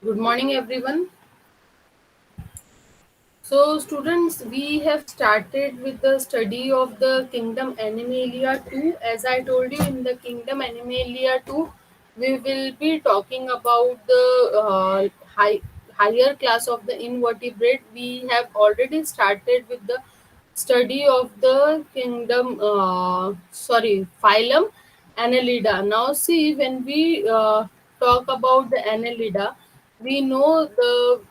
Good morning, everyone. So, students, we have started with the study of the kingdom Animalia 2. As I told you, in the kingdom Animalia 2, we will be talking about the higher class of the invertebrate. We have already started with the study of the phylum Annelida. Now, see, when we talk about the Annelida, we know the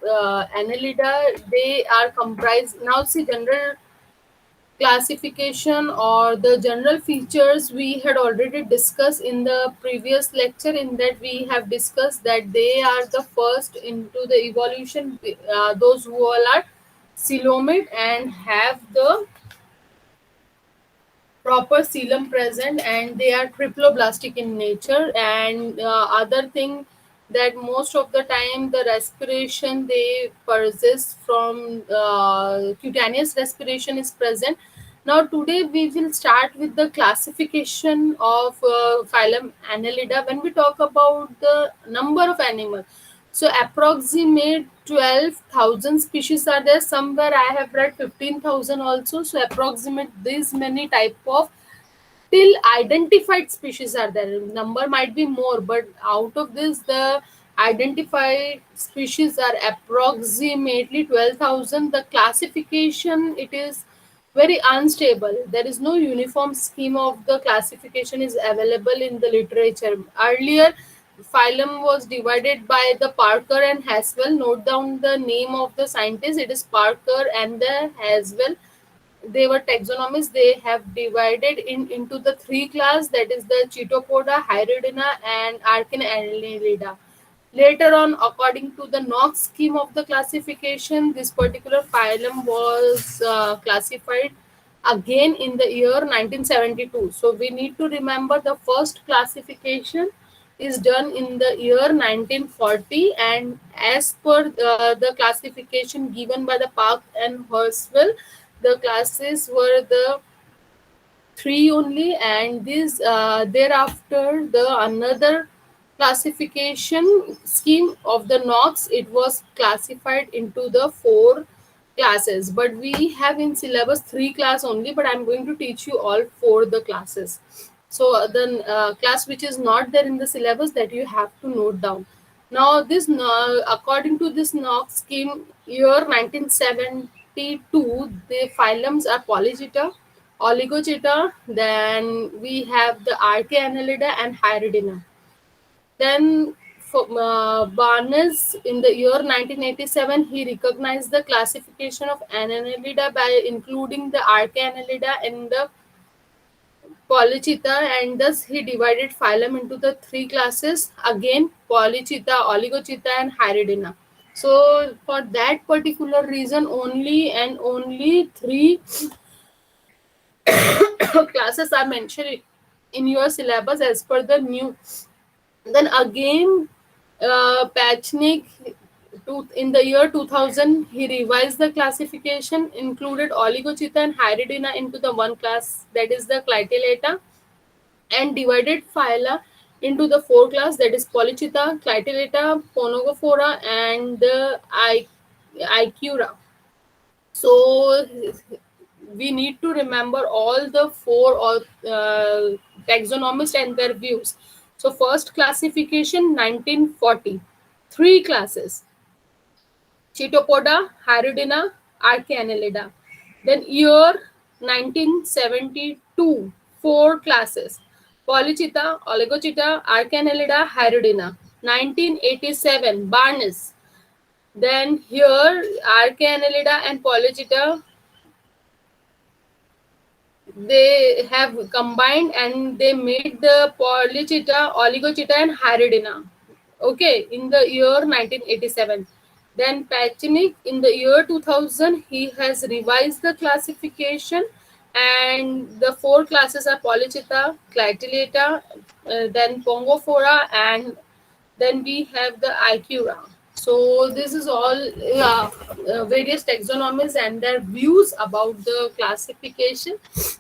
Annelida, they are comprised. Now, see, general classification or the general features we had already discussed in the previous lecture. In that, we have discussed that they are the first into the evolution, those who all are coelomid and have the proper coelom present, and they are triploblastic in nature. And other thing, that most of the time the respiration they persist from cutaneous respiration is present. Now today we will start with the classification of phylum Annelida. When we talk about the number of animals, so approximate 12,000 species are there. Somewhere I have read 15,000 also. So approximate this many type of till identified species are there. Number might be more, but out of this, the identified species are approximately 12,000. The classification, it is very unstable. There is no uniform scheme of the classification is available in the literature. Earlier, phylum was divided by the Parker and Haswell. Note down the name of the scientist. It is Parker and the Haswell. They were taxonomists. They have divided into the three class, that is the Chilopoda, Hirudinea and Arachnida. Later on, according to the Knox scheme of the classification, this particular phylum was classified again in the year 1972. So we need to remember the first classification is done in the year 1940, and as per the classification given by the Park and Horswell, the classes were the three only. And this thereafter the another classification scheme of the Knox, it was classified into the four classes. But we have in syllabus three class only, but I'm going to teach you all four the classes. So the class which is not there in the syllabus, that you have to note down. Now this according to this Knox scheme, year 1972, the phylums are Polychaeta, Oligochaeta, then we have the Arachnida and Hirudinea. Then for Barnacle in the year 1987, he recognized the classification of Annelida by including the Arachnida in the Polychaeta, and thus he divided phylum into the three classes again: Polychaeta, Oligochaeta, and Hirudinea. So for that particular reason, only and only three classes are mentioned in your syllabus as per the new. Then again, Pachnik, in the year 2000, he revised the classification, included Oligochaeta and Hirudinea into the one class, that is the Clitellata, and divided phyla into the four class, that is Polychaeta, Clitellata, Phonogophora, and the Icura. So we need to remember all the four or taxonomists and their views. So first classification 1940, three classes: Chilopoda, Hirudinea, Arachnida. Then year 1972, four classes: Polychaeta, Oligochaeta, Arachnida, Hirudinea. 1987, Barnacle. Then here Arachnida and Polychaeta, they have combined and they made the Polychaeta, Oligochaeta and Hirudinea. Okay, in the year 1987. Then Pachnik in the year 2000, he has revised the classification, and the four classes are Polychaeta, Clitellata, then Pongophora, and then we have the Icura. So this is all various taxonomies and their views about the classification.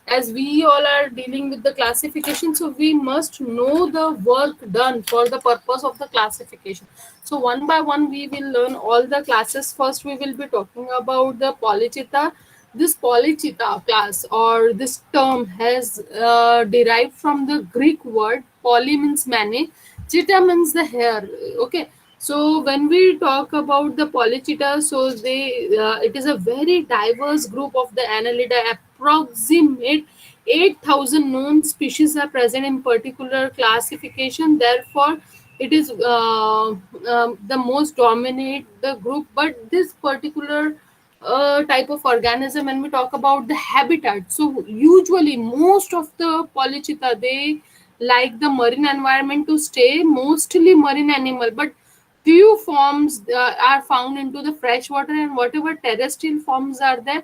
As we all are dealing with the classification, so we must know the work done for the purpose of the classification. So one by one we will learn all the classes. First we will be talking about the Polychaeta. This Polychaeta class or this term has derived from the Greek word poly means many, cheetah means the hair. Okay, so when we talk about the Polychaeta, so it is a very diverse group of the Annelida. Approximate 8,000 known species are present in particular classification. Therefore, it is the most dominate the group. But this particular type of organism, when we talk about the habitat, so usually most of the Polychaeta they like the marine environment to stay, mostly marine animal, but few forms are found into the freshwater, and whatever terrestrial forms are there,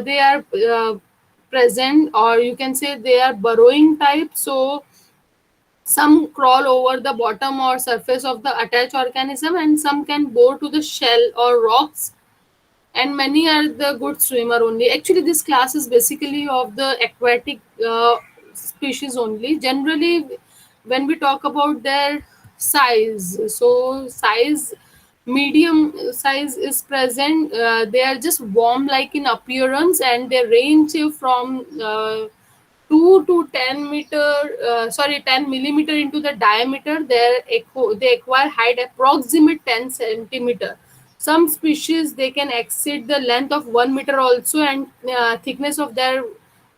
they are present, or you can say they are burrowing type. So some crawl over the bottom or surface of the attached organism, and some can bore to the shell or rocks, and many are the good swimmer only. Actually, this class is basically of the aquatic species only. Generally, when we talk about their size, so size medium size is present. They are just worm like in appearance, and they range from 2 to 10 meter, 10 millimeter into the diameter. They acquire height approximate 10 centimeter. Some species they can exceed the length of 1 meter also, and thickness of their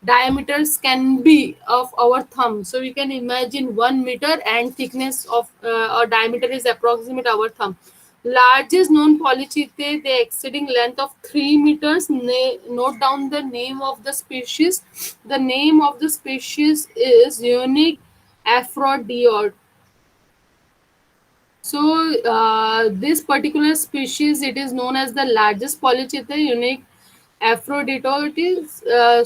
diameters can be of our thumb. So we can imagine 1 meter and thickness of or diameter is approximate our thumb. Largest known Polychaetae, they exceeding length of 3 meters. Note down the name of the species. The name of the species is unique Aphrodite. So this particular species, it is known as the largest Polychaeta unique Aphroditotes.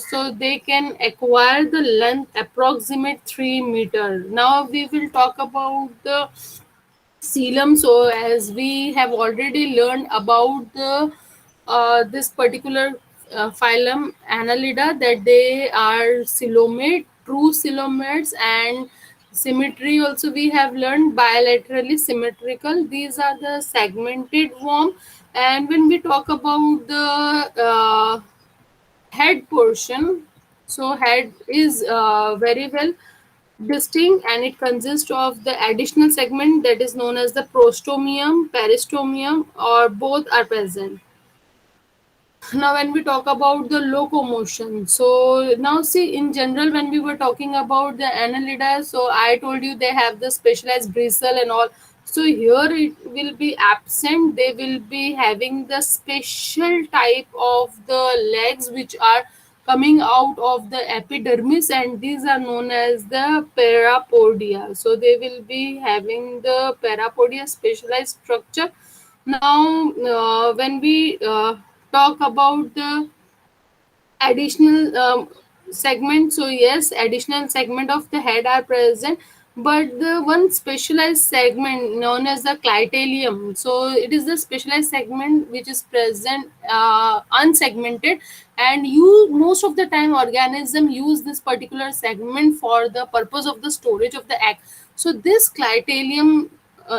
So they can acquire the length approximate 3 meter. Now we will talk about the Phylum. So as we have already learned about the this particular phylum Annelida, that they are coelomate, true coelomates, and symmetry also we have learned bilaterally symmetrical. These are the segmented worm. And when we talk about the head portion, so head is very well distinct, and it consists of the additional segment that is known as the prostomium, peristomium, or both are present. Now when we talk about the locomotion, so now see, in general, when we were talking about the annelida, so I told you they have the specialized bristle and all. So here it will be absent. They will be having the special type of the legs which are coming out of the epidermis, and these are known as the parapodia. So they will be having the parapodia specialized structure. Now when we talk about the additional segment, so yes, additional segment of the head are present, but the one specialized segment known as the clitelium, so it is the specialized segment which is present unsegmented, and you most of the time organism use this particular segment for the purpose of the storage of the egg. So this clitelium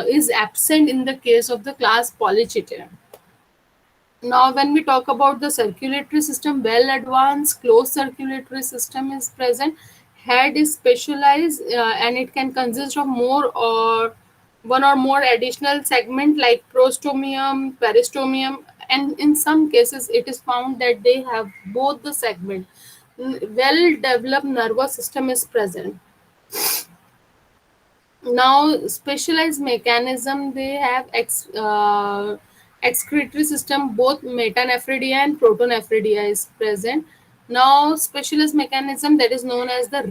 is absent in the case of the class Polychaeta. Now, when we talk about the circulatory system, well advanced closed circulatory system is present. Head is specialized, and it can consist of more or one or more additional segment like prostomium, peristomium, and in some cases it is found that they have both the segment. Well developed nervous system is present. Now specialized mechanism, they have excretory system, both metanephridia and protonephridia is present. Now specialized mechanism, that is known as the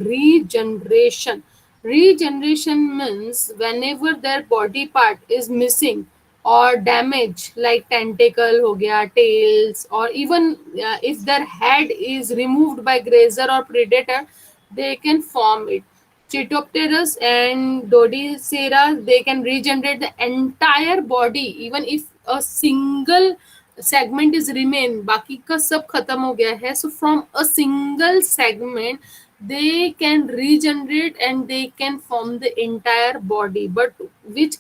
regeneration means whenever their body part is missing or damaged, like tentacle ho gaya, tails, or even if their head is removed by grazer or predator, they can form it. Chitopterus and Dodicera, they can regenerate the entire body even if a single segment is remain, बाकी का सब खत्म हो गया है. So from a single segment they can regenerate and they can form the entire body. But which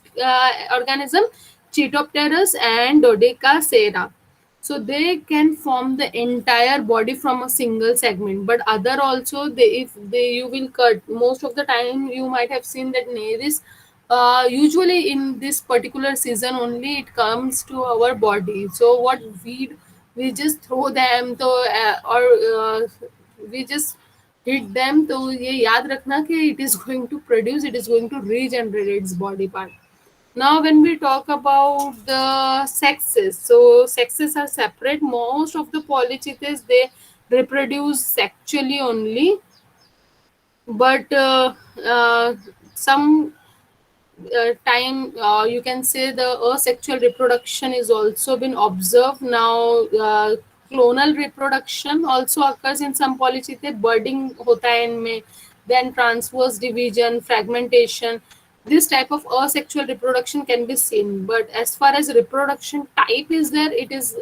organism? Chitopterus and Dodicacera. So they can form the entire body from a single segment. But other also, they, if they, you will cut, most of the time you might have seen that Neries, usually in this particular season only it comes to our body. So what we just throw them to or we just hit them, तो ये याद रखना कि it is going to produce, it is going to regenerate its body part. Now, when we talk about the sexes, so sexes are separate. Most of the polychaetes, they reproduce sexually only, but some time you can say the asexual reproduction is also been observed now. Clonal reproduction also occurs in some polychaete. Budding hota hai inme, then transverse division, fragmentation. This type of asexual reproduction can be seen. But as far as reproduction type is there, it is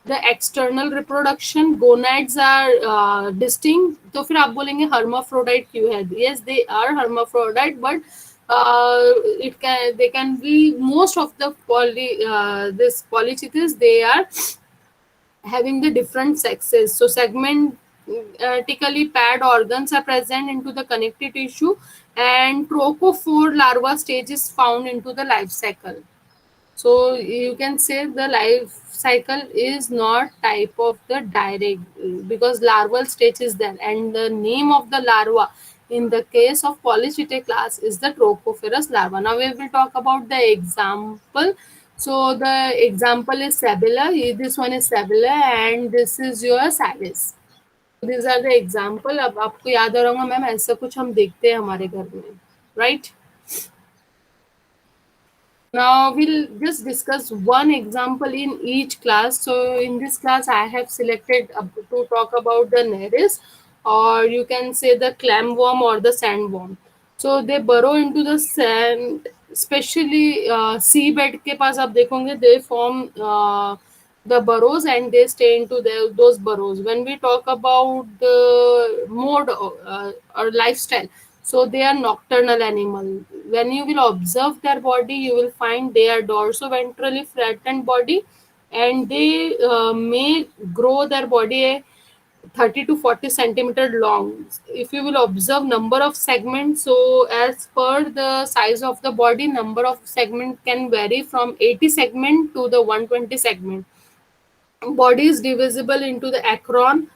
the external reproduction. Gonads are distinct. तो फिर आप बोलेंगे hermaphrodite क्यों है? Yes, they are hermaphrodite, but it can, they can be, most of the this polychaetes, they are having the different sexes. So segmentically paired organs are present into the connective tissue, and trochophore larva stage is found into the life cycle. So you can say the life cycle is not type of the direct, because larval stage is there, and the name of the larva in the case of Polychaeta class is the Trophophorus larva. Now we will talk about the example. So the example is Sabella. This one is Sabella and this is your Salis. These are the example. अब आपको याद आ रहा होगा ma'am ऐसा कुछ हम देखते हैं हमारे घर में, right? Now we'll just discuss one example in each class. So in this class, I have selected to talk about the Neries, or you can say the clamworm or the sandworm. So they burrow into the sand, especially seabed के पास आप देखोगे they form the burrows and they stay into those burrows. When we talk about the mode or lifestyle, so they are nocturnal animal. When you will observe their body, you will find they are dorso-ventrally flattened body, and they may grow their body 30 to 40 centimeter long. If you will observe number of segments, so as per the size of the body, number of segment can vary from 80 segment to the 120 segment. Body is divisible into the acron,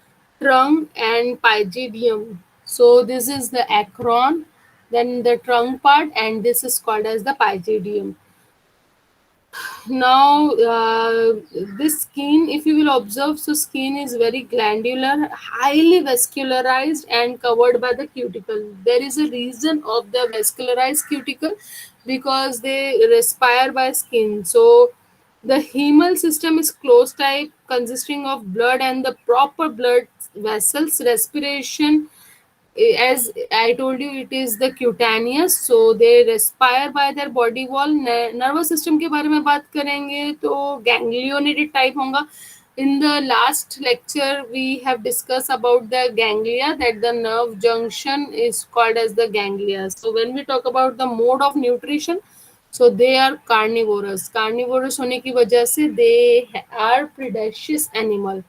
trunk, and pygidium. So this is the acron, then the trunk part, and this is called as the pygidium. Now this skin, if you will observe, so skin is very glandular, highly vascularized and covered by the cuticle. There is a reason of the vascularized cuticle, because they respire by skin. So the hemal system is closed type, consisting of blood and the proper blood vessels. Respiration, as I told you, it is the cutaneous, so they respire by their body wall. Nervous system के बारे में बात करेंगे तो ganglionated type होगा. In the last lecture, we have discussed about the ganglia, that the nerve junction is called as the ganglia. So when we talk about the mode of nutrition, so they are carnivorous. Carnivorous होने की वजह से they are predaceous animal.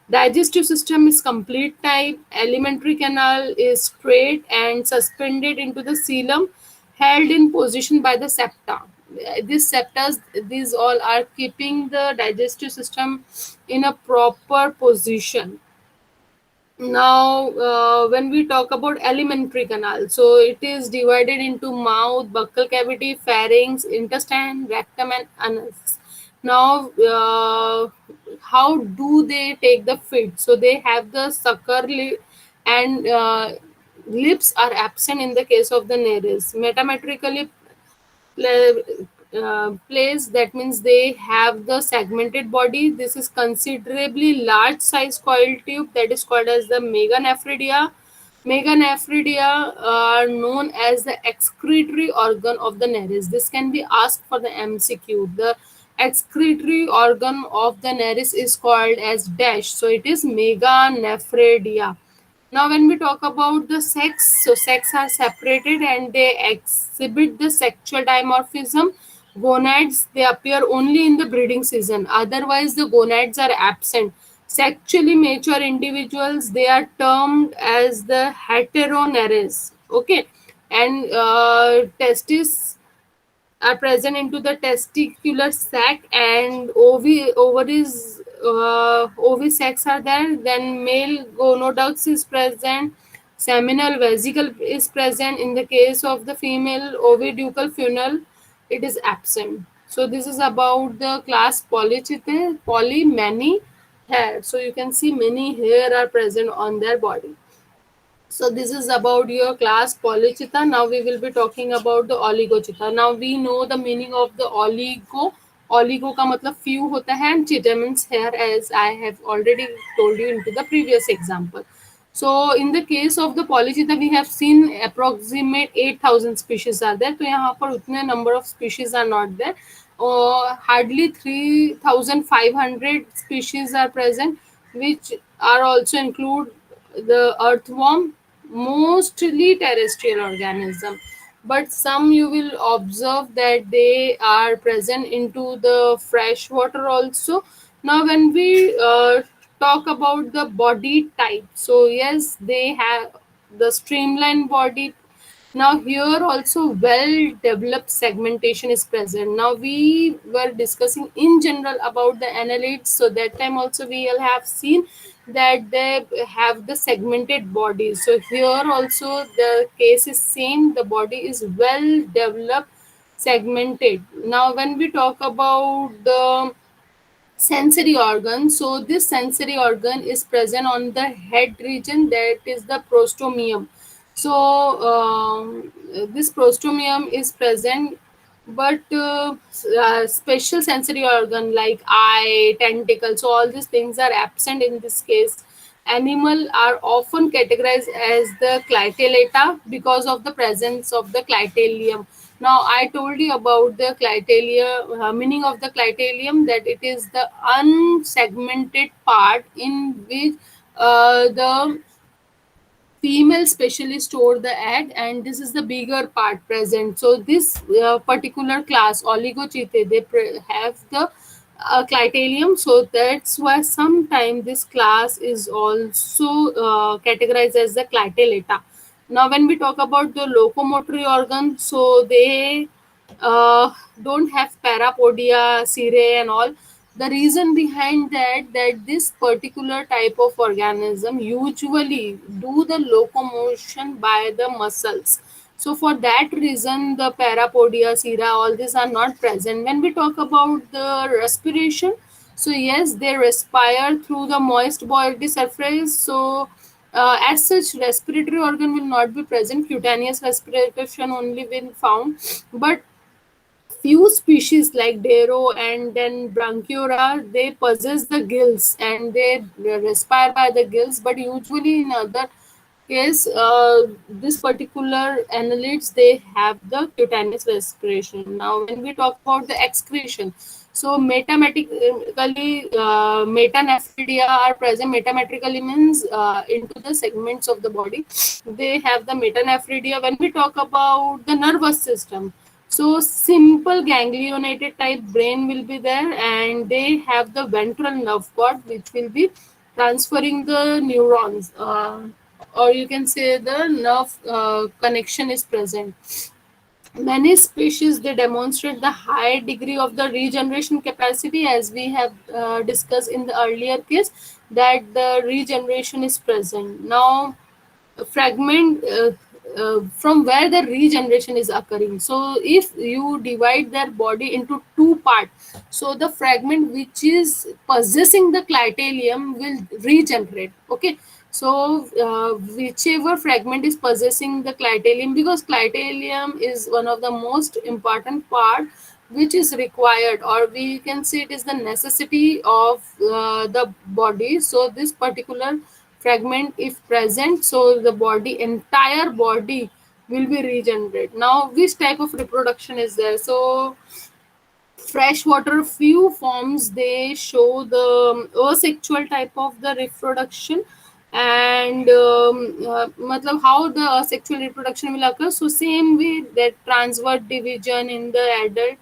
Digestive system is complete type. Alimentary canal is straight and suspended into the coelom, held in position by the septa. These septas, these all are keeping the digestive system in a proper position. Now, when we talk about alimentary canal, so it is divided into mouth, buccal cavity, pharynx, intestine, rectum, and anus. Now, how do they take the feed? So they have the sucker and lips are absent in the case of the Neries. Metametrically place, that means they have the segmented body. This is considerably large size coil tube that is called as the meganephridia. Meganephridia are known as the excretory organ of the Neries. This can be asked for the MCQ. The excretory organ of the Neries is called as dash. So it is Meganephridia. Now, when we talk about the sex, so sex are separated and they exhibit the sexual dimorphism. Gonads, they appear only in the breeding season. Otherwise, the gonads are absent. Sexually mature individuals, they are termed as the heteroneres. Okay, and testis are present into the testicular sac, and ovaries, ovi sacs are there. Then male gonoducts is present, seminal vesicle is present. In the case of the female oviducal funnel, it is absent. So this is about the class Polychaeta. Poly, many, hair. So you can see many hair are present on their body. So this is about your class Polychaeta. Now we will be talking about the Oligochaeta. Now we know the meaning of the oligo. Oligo का मतलब few होता है and chaeta means hair, as I have already told you into the previous example. So in the case of the Polychaeta, we have seen approximate 8,000 species are there. तो यहाँ पर उतने number of species are not there. Hardly 3,500 species are present, which are also include the earthworm, mostly terrestrial organism, but some you will observe that they are present into the fresh water also. Now when we talk about the body type, so yes, they have the streamlined body. Now here also well developed segmentation is present. Now we were discussing in general about the annelids, so that time also we will have seen that they have the segmented body. So here also the case is same, the body is well developed, segmented. Now when we talk about the sensory organ, so this sensory organ is present on the head region, that is the prostomium. So this prostomium is present, but special sensory organ like eye, tentacle, so all these things are absent in this case. Animal are often categorized as the clitellata because of the presence of the clitellium. Now, I told you about the clitellium, meaning of the clitellium, that it is the unsegmented part in which the female specially store the egg, and this is the bigger part present. So this particular class Oligochaeta, they have the clitellium, so that's why sometimes this class is also categorized as the clitellata. Now when we talk about the locomotory organ, so they don't have parapodia, cirrhae and all. The reason behind that this particular type of organism usually do the locomotion by the muscles. So for that reason, the parapodia, cirrha, all these are not present. When we talk about the respiration, so yes, they respire through the moist body surface. So as such, respiratory organ will not be present. Cutaneous respiration only been found, but few species like Dero and then Branchiora, they possess the gills and they respire by the gills. But usually in other case, this particular annelids, they have the cutaneous respiration. Now, when we talk about the excretion, so metametrically, metanephridia are present. Metametrically means into the segments of the body. They have the metanephridia. When we talk about the nervous system, so simple ganglionated type brain will be there, and they have the ventral nerve cord which will be transferring the neurons, or you can say the nerve connection is present. Many species, they demonstrate the high degree of the regeneration capacity, as we have discussed in the earlier case, that the regeneration is present. Now fragment, from where the regeneration is occurring. So if you divide their body into two parts, so the fragment which is possessing the clitellium will regenerate. Okay, so whichever fragment is possessing the clitellium, because clitellium is one of the most important part which is required, or we can say it is the necessity of the body. So this particular fragment if present, so the body, entire body will be regenerated. Now, which type of reproduction is there? So freshwater few forms, they show the asexual type of the reproduction. And matlab how the asexual reproduction will occur. So same way that transverse division in the adult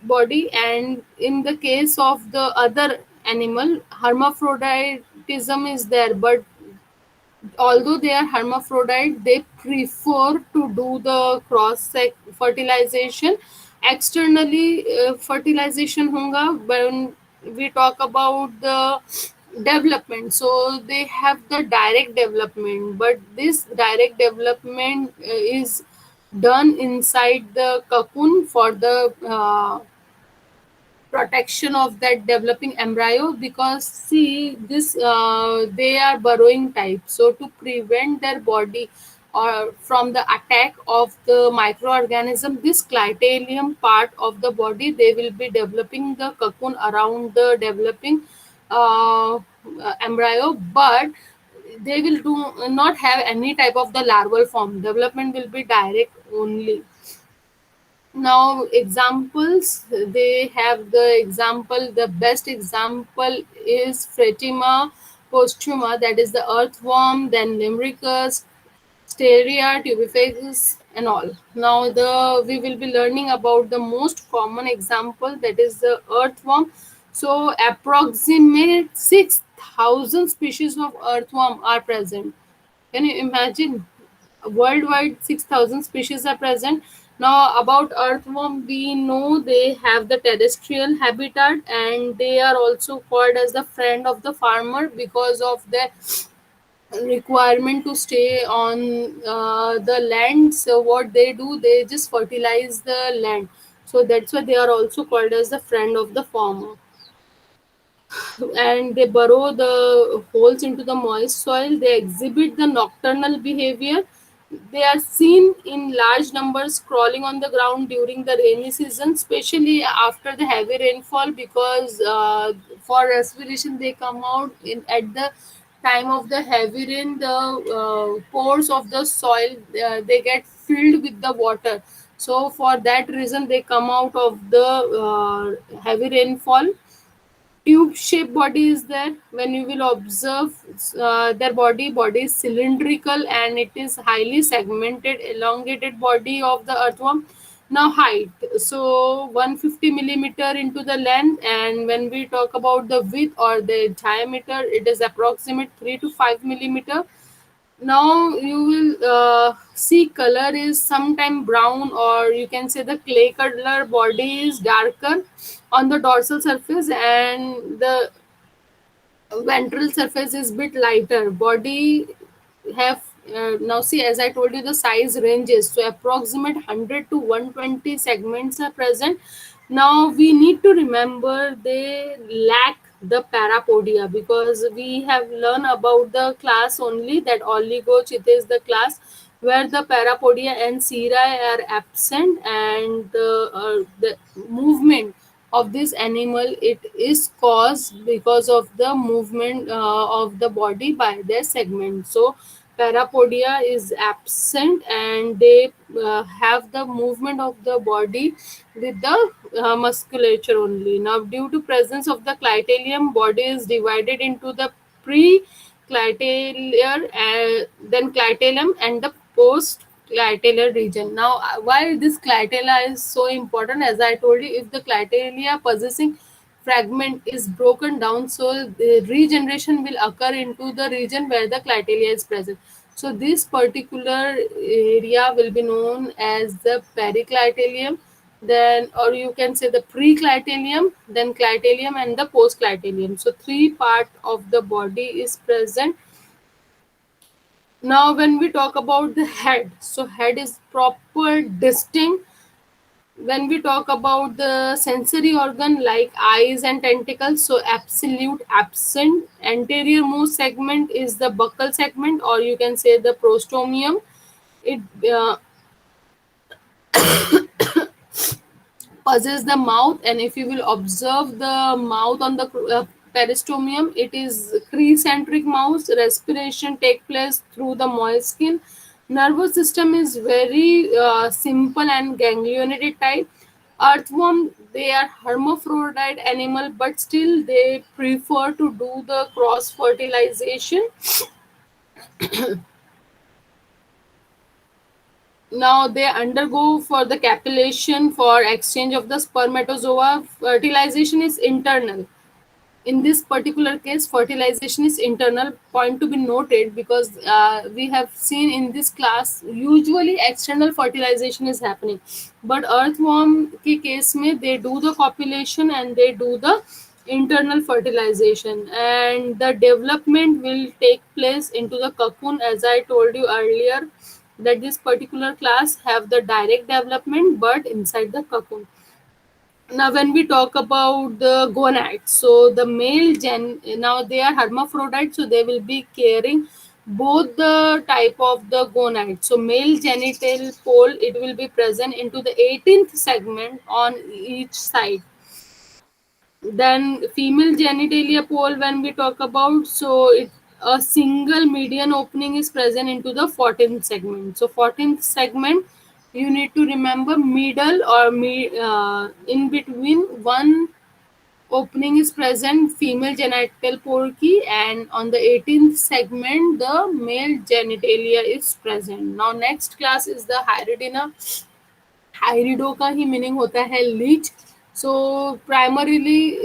body, and in the case of the other animal, hermaphroditism is there, but although they are hermaphrodite, they prefer to do the cross fertilization. Externally fertilization होगा when we talk about the development. So they have the direct development, but this direct development is done inside the cocoon for the protection of that developing embryo. Because see this they are burrowing type, so to prevent their body or from the attack of the microorganism, this clitellum part of the body, they will be developing the cocoon around the developing embryo, but they will do not have any type of the larval form. Development will be direct only. Now examples, they have the example, the best example is Pheretima postuma, that is the earthworm, then Limurus, Steria, tubifagus, and all. Now the we will be learning about the most common example, that is the earthworm. So approximate 6,000 species of earthworm are present. Can you imagine? Worldwide 6,000 species are present. Now about earthworm, we know they have the terrestrial habitat, and they are also called as the friend of the farmer because of their requirement to stay on the land. So what they do, they just fertilize the land. So that's why they are also called as the friend of the farmer. And they burrow the holes into the moist soil. They exhibit the nocturnal behavior. They are seen in large numbers crawling on the ground during the rainy season, especially after the heavy rainfall, because for respiration they come out in at the time of the heavy rain. The pores of the soil, they get filled with the water. So for that reason they come out of the heavy rainfall. Tube shaped body is there. When you will observe their body is cylindrical, and it is highly segmented elongated body of the earthworm. Now height, so 150 millimeter into the length, and when we talk about the width or the diameter, it is approximate 3 to 5 millimeter. Now you will see color is sometime brown, or you can say the clay color body is darker on the dorsal surface, and the ventral surface is bit lighter. Body have now see, as I told you, the size ranges, so approximate 100 to 120 segments are present. Now we need to remember they lack the parapodia, because we have learned about the class only, that Oligochaeta is the class where the parapodia and cirri are absent, and the movement of this animal, it is caused because of the movement of the body by their segment. So parapodia is absent, and they have the movement of the body with the musculature only. Now due to presence of the clitellum, body is divided into the pre-clitellar, then clitellum, and the post clitellar region. Now why this clitella is so important, as I told you, if the clitella possessing fragment is broken down, so the regeneration will occur into the region where the clitella is present. So this particular area will be known as the periclitellum, then, or you can say the preclitellum, then clitellum, and the postclitellum. So three part of the body is present. Now when we talk about the head, so head is proper distinct. When we talk about the sensory organ like eyes and tentacles, so absolute absent. Anterior most segment is the buccal segment, or you can say the prostomium. It possess the mouth, and if you will observe the mouth on the Peristomium, it is crescentric mouse. Respiration take place through the moist skin. Nervous system is very simple and ganglionated type. Earthworm, they are hermaphrodite animal, but still they prefer to do the cross fertilization. Now they undergo for the capillation for exchange of the spermatozoa. Fertilization is internal. In this particular case, fertilization is internal. Point to be noted, because we have seen in this class usually external fertilization is happening, but earthworm के case में they do the copulation and they do the internal fertilization, and the development will take place into the cocoon. As I told you earlier, that this particular class have the direct development but inside the cocoon. Now when we talk about the gonads, so the male now they are hermaphrodite, so they will be carrying both the type of the gonad. So male genital pole, it will be present into the 18th segment on each side. Then female genitalia pole, when we talk about, so it a single median opening is present into the 14th segment. So 14th segment, you need to remember middle or in between one opening is present female genital pole की, and on the 18th segment the male genitalia is present. Now next class is the Hirudina. हाइरिडो का ही meaning होता है Leach. So primarily,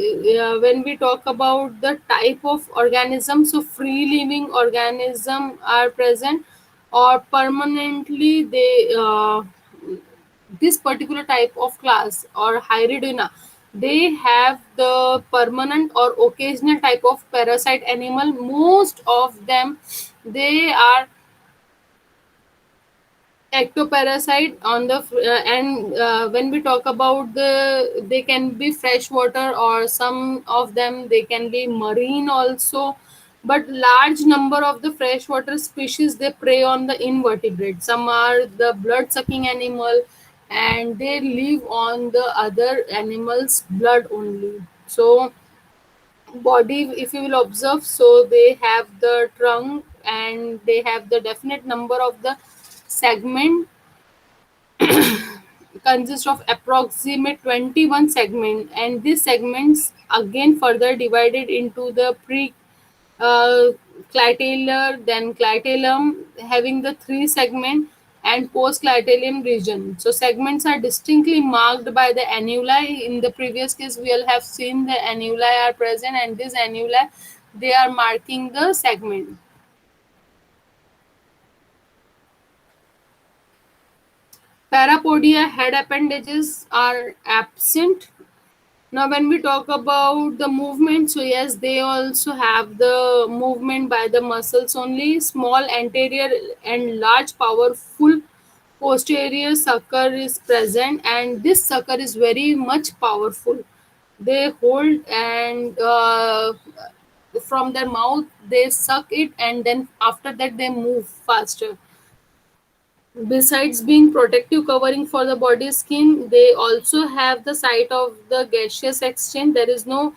when we talk about the type of organism, so free living organism are present, or permanently they this particular type of class or Hirudina, they have the permanent or occasional type of parasite animal. Most of them, they are ectoparasite on the and when we talk about they can be freshwater, or some of them they can be marine also, but large number of the freshwater species, they prey on the invertebrate. Some are the blood sucking animal, and they live on the other animals blood only. So body, if you will observe, so they have the trunk and they have the definite number of the segment, consist of approximate 21 segment, and these segments again further divided into the pre clitellar, then clitellum having the three segment, and post clitellum region. So segments are distinctly marked by the annuli. In the previous case we will have seen the annuli are present, and these annuli, they are marking the segment. Parapodia head appendages are absent. Now, when we talk about the movement, so yes, they also have the movement by the muscles only. Small anterior and large, powerful posterior sucker is present, and this sucker is very much powerful. They hold and from their mouth they suck it, and then after that they move faster. Besides being protective covering for the body skin, they also have the site of the gaseous exchange. There is no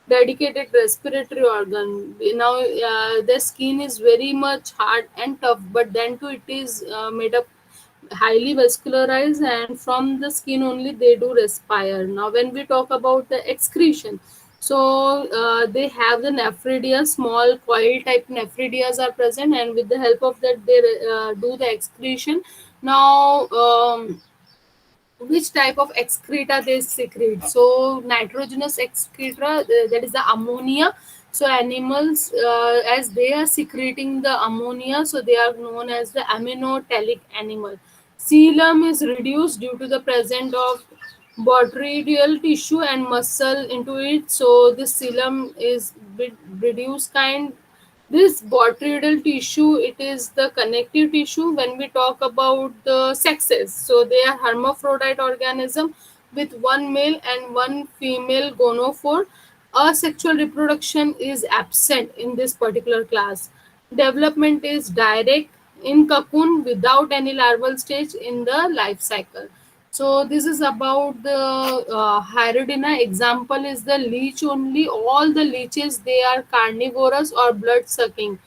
dedicated respiratory organ. Now, the skin is very much hard and tough, but then too it is made up highly vascularized, and from the skin only they do respire. Now when we talk about the excretion, so they have the nephridia, small coil type nephridias are present, and with the help of that they do the excretion. Now which type of excreta they secrete? So nitrogenous excreta, that is the ammonia. So animals, as they are secreting the ammonia, so they are known as the aminotelic animal. Coelom is reduced due to the presence of botryoidal tissue and muscle into it. So this coelom is bit reduced kind. This botryoidal tissue, it is the connective tissue. When we talk about the sexes, so they are hermaphrodite organism with one male and one female gonophore. Asexual reproduction is absent in this particular class. Development is direct in cocoon without any larval stage in the life cycle. So this is about the Hirudinea. Example is the leech only. All the leeches, they are carnivorous or blood sucking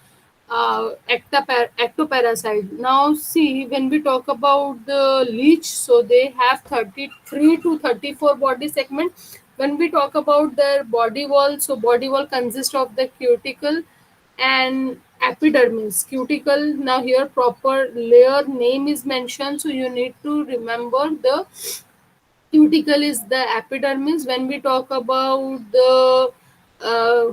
ectoparasite. Now see, when we talk about the leech, so they have 33 to 34 body segment. When we talk about their body wall, so body wall consists of the cuticle and epidermis. Cuticle, now here proper layer name is mentioned, so you need to remember the cuticle is the epidermis. When we talk about the uh,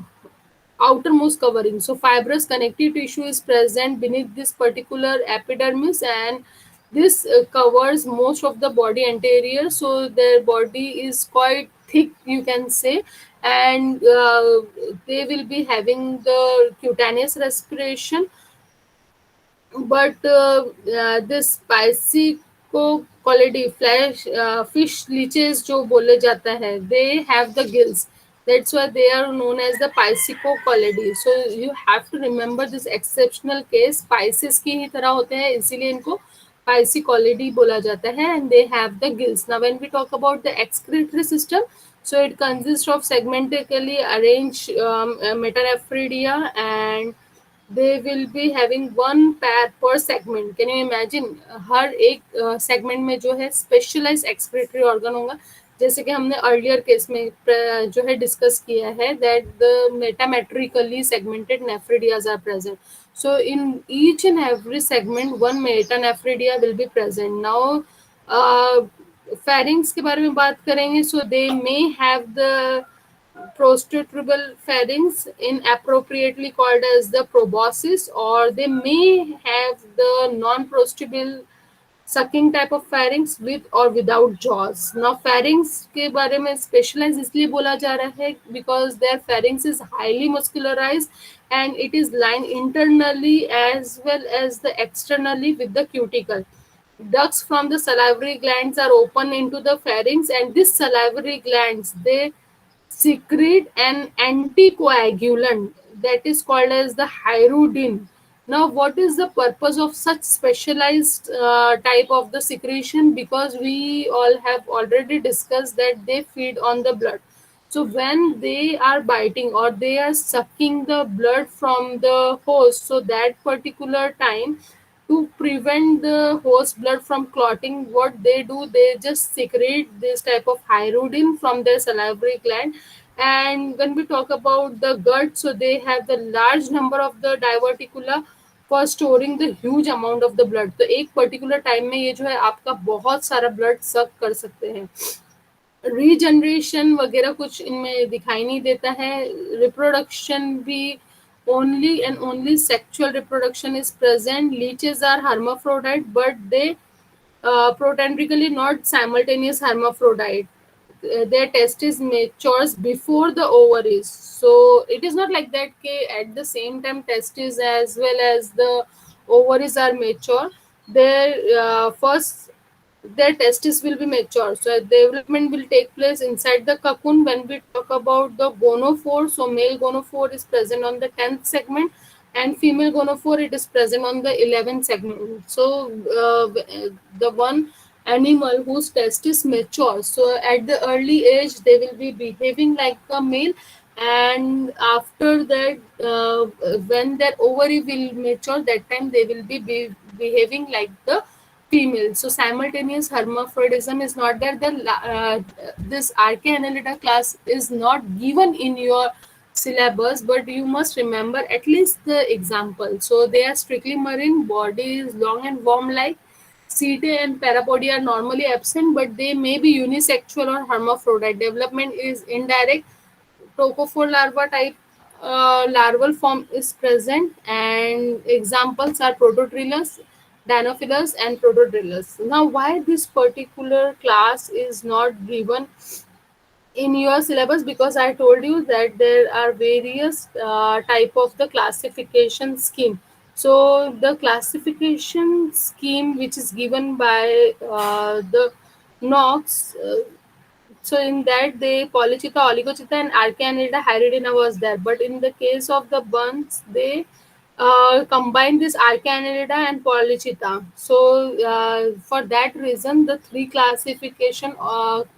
outermost covering, so fibrous connective tissue is present beneath this particular epidermis, and this covers most of the body anterior, so their body is quite thick, you can say. And they will be having the cutaneous respiration. But this Piscicolidae flesh fish leeches जो बोले जाता है, they have the gills. That's why they are known as the Piscicolidae. So you have to remember this exceptional case. Pisces की ही तरह होते हैं, इसीलिए इनको Piscicolidae बोला जाता है, and they have the gills. Now when we talk about the excretory system, so it consists of segmentically arranged metanephridia, and they will be having one pair per segment. Can you imagine? हर एक segment में जो है specialise excretory organ होगा, जैसे कि हमने earlier case में जो है डिस्कस किया है that the metamerically segmented nephridia are present. So in each and every segment one metanephridia will be present. Now pharynx के बारे में बात करेंगे, so they may have the prostatable pharynx, inappropriately called as the proboscis, or they may have the non-prostable sucking type of pharynx with or without jaws. Now pharynx के बारे में specialize इसलिए बोला जा रहा है because their pharynx is highly muscularized and it is lined internally as well as the externally with the cuticle. Ducts from the salivary glands are open into the pharynx, and these salivary glands, they secrete an anticoagulant that is called as the hirudin. Now, what is the purpose of such specialized type of the secretion? Because we all have already discussed that they feed on the blood. So when they are biting or they are sucking the blood from the host, so that particular time, to prevent the host blood from clotting, what they do, they just secrete this type of hirudin from their salivary gland. And when we talk about the gut, so they have the large number of the diverticula for storing the huge amount of the blood. तो एक particular time में ये जो है आपका बहुत सारा blood सक कर सकते हैं. रीजनरेशन वगैरह कुछ इनमें दिखाई नहीं देता है. रिप्रोडक्शन भी only and only sexual reproduction is present. Leeches are hermaphrodite, but they protandrically not simultaneous hermaphrodite. Their testis matures before the ovaries. So it is not like that at the same time testis as well as the ovaries are mature. Their first their testis will be mature. So development will take place inside the cocoon. When we talk about the gonophore, so male gonophore is present on the 10th segment, and female gonophore it is present on the 11th segment. So the one animal whose testis mature, so at the early age they will be behaving like a male, and after that when their ovary will mature, that time they will be behaving like the female. So simultaneous hermaphrodism is not there. This Arachnida class is not given in your syllabus, but you must remember at least the example. So they are strictly marine, body is long and worm-like. Setae and parapodia are normally absent, but they may be unisexual or hermaphrodite. Development is indirect. Trophophore larva type larval form is present, and examples are Protodrillus, Dinophilus, and Protodrillus. Now, why this particular class is not given in your syllabus? Because I told you that there are various type of the classification scheme. So the classification scheme which is given by the Knox, so in that they Polychaeta, Oligochaeta, and Arachnida, Hirudinea was there. But in the case of the buns, they combine this Arachnida and Polychaeta. So for that reason, the three classification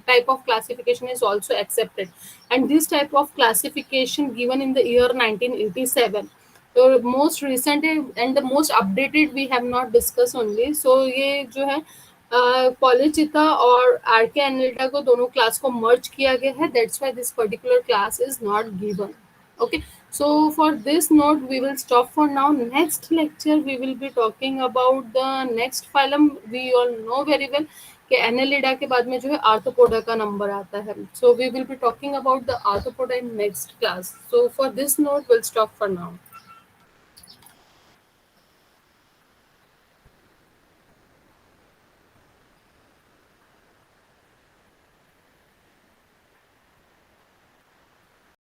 type of classification is also accepted, and this type of classification given in the year 1987. So most recent and the most updated we have not discussed only. So ये जो है पॉलीचिता और R K Annelida को दोनों class को मर्ज किया गया है. That's why this particular class is not given. Okay, so for this note we will stop for now. Next lecture we will be talking about the next phylum. We all know very well कि Annelida के बाद में जो है arthropoda का number आता है. So we will be talking about the arthropoda in next class. So for this note we'll stop for now.